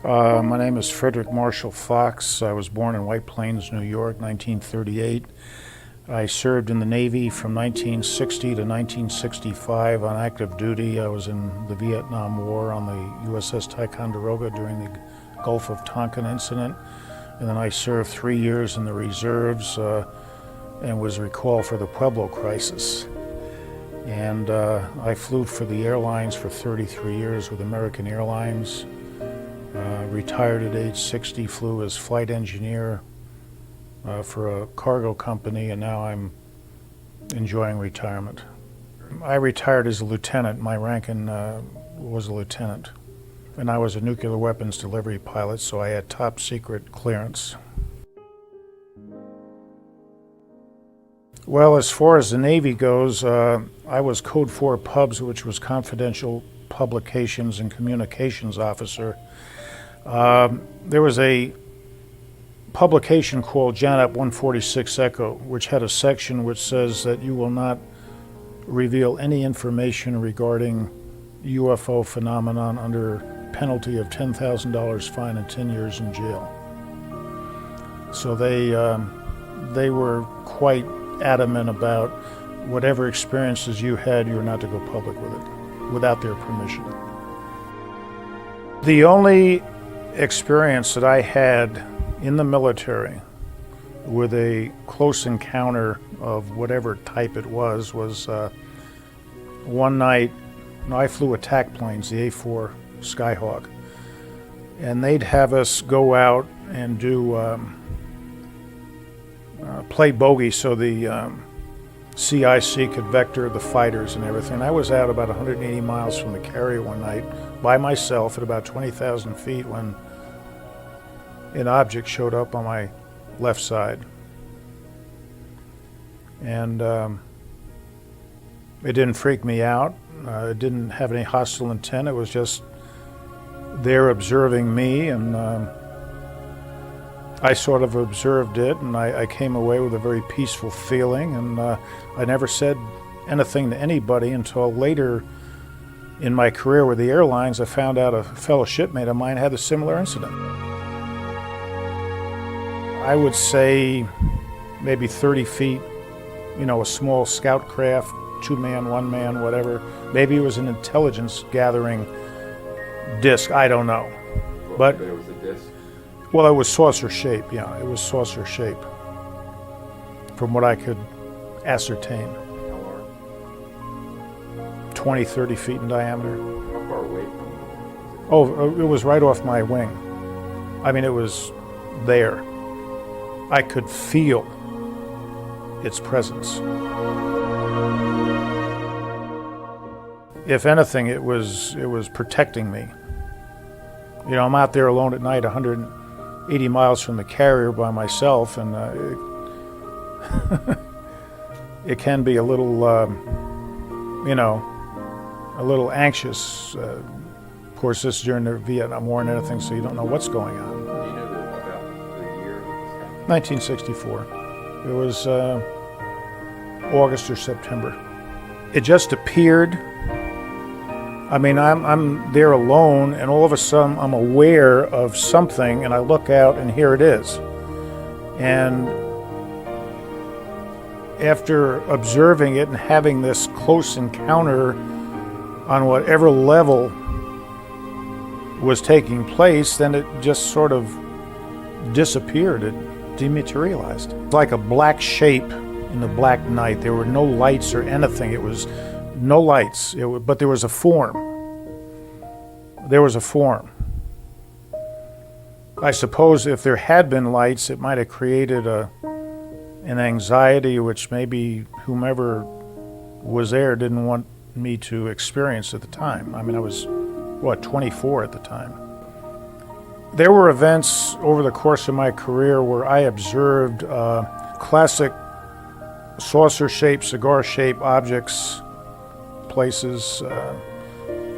My name is Frederick Marshall Fox. I was born in White Plains, New York, 1938. I served in the Navy from 1960 to 1965 on active duty. I was in the Vietnam War on the USS Ticonderoga during the Gulf of Tonkin incident. And then I served 3 years in the reserves and was recalled for the Pueblo crisis. And I flew for the airlines for 33 years with American Airlines. Retired at age 60, flew as flight engineer for a cargo company, and now I'm enjoying retirement. I retired as a lieutenant. My rank was a lieutenant. And I was a nuclear weapons delivery pilot, so I had top secret clearance. Well, as far as the Navy goes, I was Code 4 Pubs, which was Confidential Publications and Communications Officer. There was a publication called JANAP 146 Echo, which had a section which says that you will not reveal any information regarding UFO phenomenon under penalty of $10,000 fine and 10 years in jail. So they were quite adamant about whatever experiences you had, you're not to go public with it without their permission. The only experience that I had in the military with a close encounter of whatever type it was one night. I flew attack planes, the A-4 Skyhawk, and they'd have us go out and do play bogey so the CIC could vector the fighters and everything. I was out about 180 miles from the carrier one night by myself at about 20,000 feet when an object showed up on my left side. And it didn't freak me out. It didn't have any hostile intent. It was just there observing me, and I sort of observed it, and I came away with a very peaceful feeling, and I never said anything to anybody until later in my career with the airlines. I found out a fellow shipmate of mine had a similar incident. I would say maybe 30 feet, a small scout craft, 2-man, 1-man, whatever. Maybe it was an intelligence gathering disc, I don't know. But it was a disc? Well, it was saucer shape, yeah, it was saucer shape, from what I could ascertain. How large? 20, 30 feet in diameter. How far away from you? Oh, it was right off my wing. I mean, it was there. I could feel its presence. If anything, it was protecting me. I'm out there alone at night, 180 miles from the carrier by myself, and it can be a little, a little anxious. Of course, this is during the Vietnam War and everything, so you don't know what's going on. Do you know about the year that this happened? 1964. It was August or September. It just appeared. I mean, I'm there alone, and all of a sudden I'm aware of something, and I look out, and here it is. And after observing it and having this close encounter on whatever level was taking place, then it just sort of disappeared. It dematerialized. Like a black shape in the black night. There were no lights or anything. It was no lights, but there was a form. There was a form. I suppose if there had been lights, it might have created an anxiety which maybe whomever was there didn't want me to experience at the time. I mean, I was, 24 at the time. There were events over the course of my career where I observed classic saucer-shaped, cigar-shaped objects, places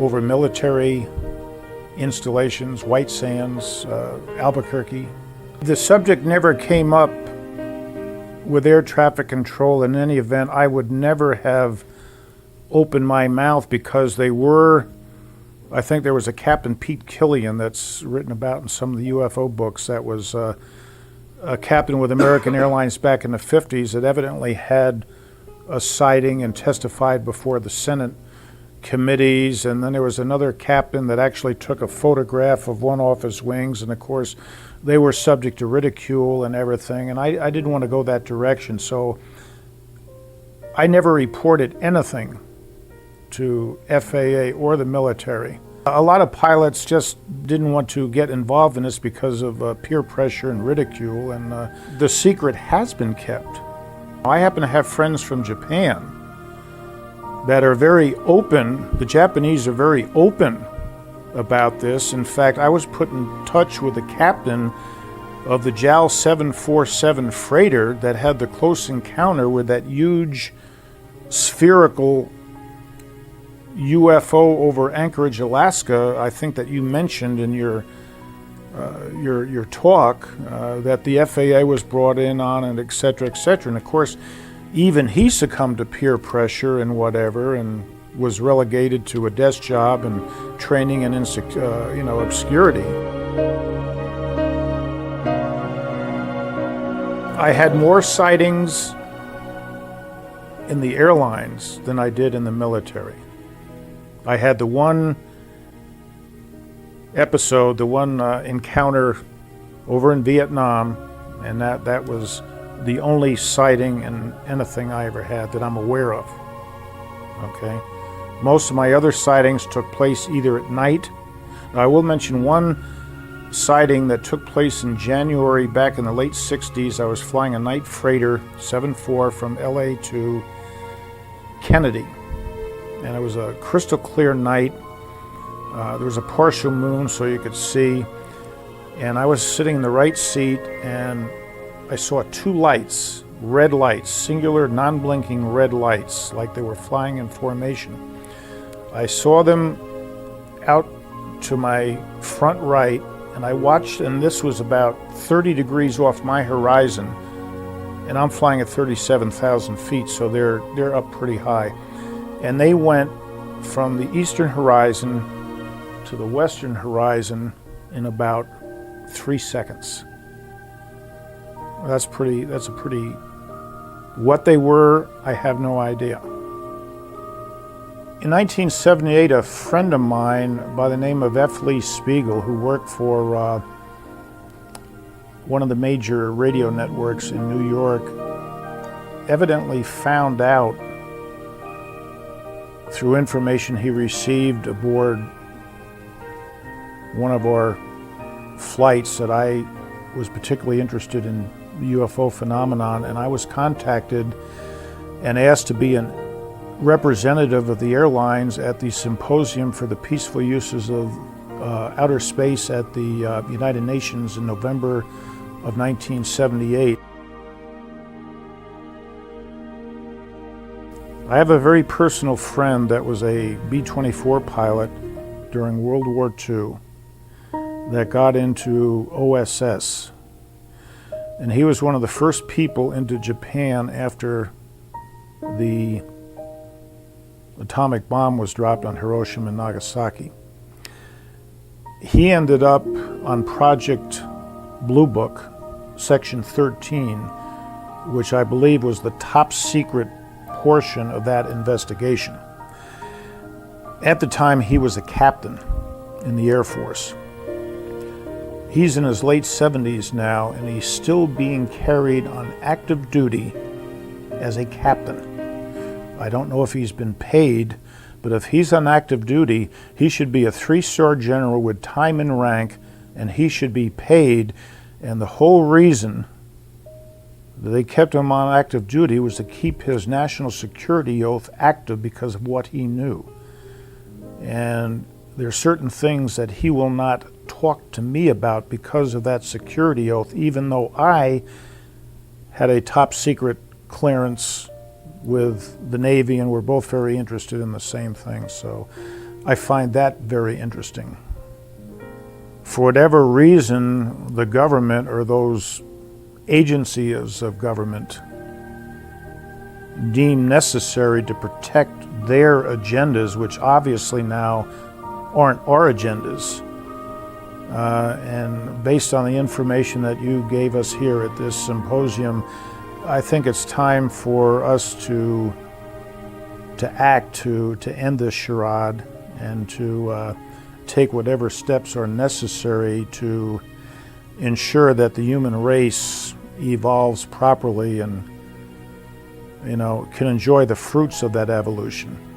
over military installations, White Sands, Albuquerque. The subject never came up with air traffic control. In any event, I would never have opened my mouth because they were I think there was a Captain Pete Killian that's written about in some of the UFO books that was a captain with American Airlines back in the 50s that evidently had a sighting and testified before the Senate committees. And then there was another captain that actually took a photograph of one off his wings, and of course they were subject to ridicule and everything, and I didn't want to go that direction, so I never reported anything to FAA or the military. A lot of pilots just didn't want to get involved in this because of peer pressure and ridicule, and the secret has been kept. I happen to have friends from Japan that are very open. The Japanese are very open about this. In fact, I was put in touch with the captain of the JAL 747 freighter that had the close encounter with that huge spherical UFO over Anchorage, Alaska. I think that you mentioned in your talk that the FAA was brought in on, and et cetera, et cetera. And of course, even he succumbed to peer pressure and whatever, and was relegated to a desk job and training in obscurity. I had more sightings in the airlines than I did in the military. I had the one episode, the one encounter over in Vietnam, and that was the only sighting and anything I ever had that I'm aware of. Okay? Most of my other sightings took place either at night. Now, I will mention one sighting that took place in January back in the late 60s. I was flying a night freighter 74 from LA to Kennedy, and it was a crystal clear night. There was a partial moon so you could see, and I was sitting in the right seat, and I saw two lights, red lights, singular non-blinking red lights, like they were flying in formation. I saw them out to my front right, and I watched, and this was about 30 degrees off my horizon, and I'm flying at 37,000 feet, so they're up pretty high. And they went from the eastern horizon to the western horizon in about 3 seconds. That's a pretty, what they were, I have no idea. In 1978, a friend of mine by the name of F. Lee Spiegel, who worked for one of the major radio networks in New York, evidently found out through information he received aboard one of our flights that I was particularly interested in the UFO phenomenon, and I was contacted and asked to be a representative of the airlines at the Symposium for the Peaceful Uses of Outer Space at the United Nations in November of 1978. I have a very personal friend that was a B-24 pilot during World War II that got into OSS. And he was one of the first people into Japan after the atomic bomb was dropped on Hiroshima and Nagasaki. He ended up on Project Blue Book, Section 13, which I believe was the top secret portion of that investigation. At the time, he was a captain in the Air Force. He's in his late 70s now, and he's still being carried on active duty as a captain. I don't know if he's been paid, but if he's on active duty, he should be a 3-star general with time and rank, and he should be paid. And the whole reason that they kept him on active duty was to keep his national security oath active because of what he knew. And there are certain things that he will not talk to me about because of that security oath, even though I had a top secret clearance with the Navy, and we're both very interested in the same thing. So I find that very interesting. For whatever reason, the government or those agencies of government deem necessary to protect their agendas, which obviously now aren't our agendas. And based on the information that you gave us here at this symposium, I think it's time for us to act to end this charade and to take whatever steps are necessary to ensure that the human race evolves properly and, can enjoy the fruits of that evolution.